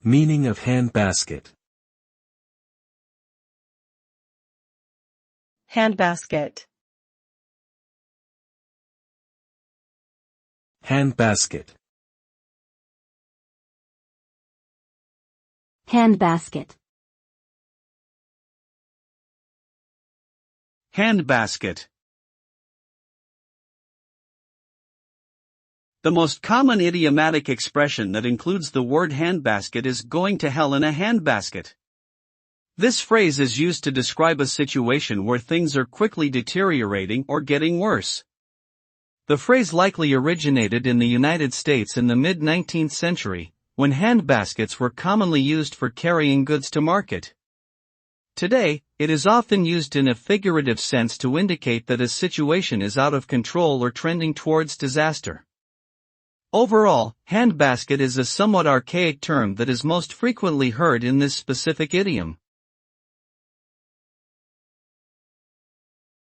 Meaning of handbasket. Handbasket. Handbasket. Handbasket. Handbasket. The most common idiomatic expression that includes the word handbasket is going to hell in a handbasket. This phrase is used to describe a situation where things are quickly deteriorating or getting worse. The phrase likely originated in the United States in the mid-19th century, when handbaskets were commonly used for carrying goods to market. Today, it is often used in a figurative sense to indicate that a situation is out of control or trending towards disaster. Overall, handbasket is a somewhat archaic term that is most frequently heard in this specific idiom.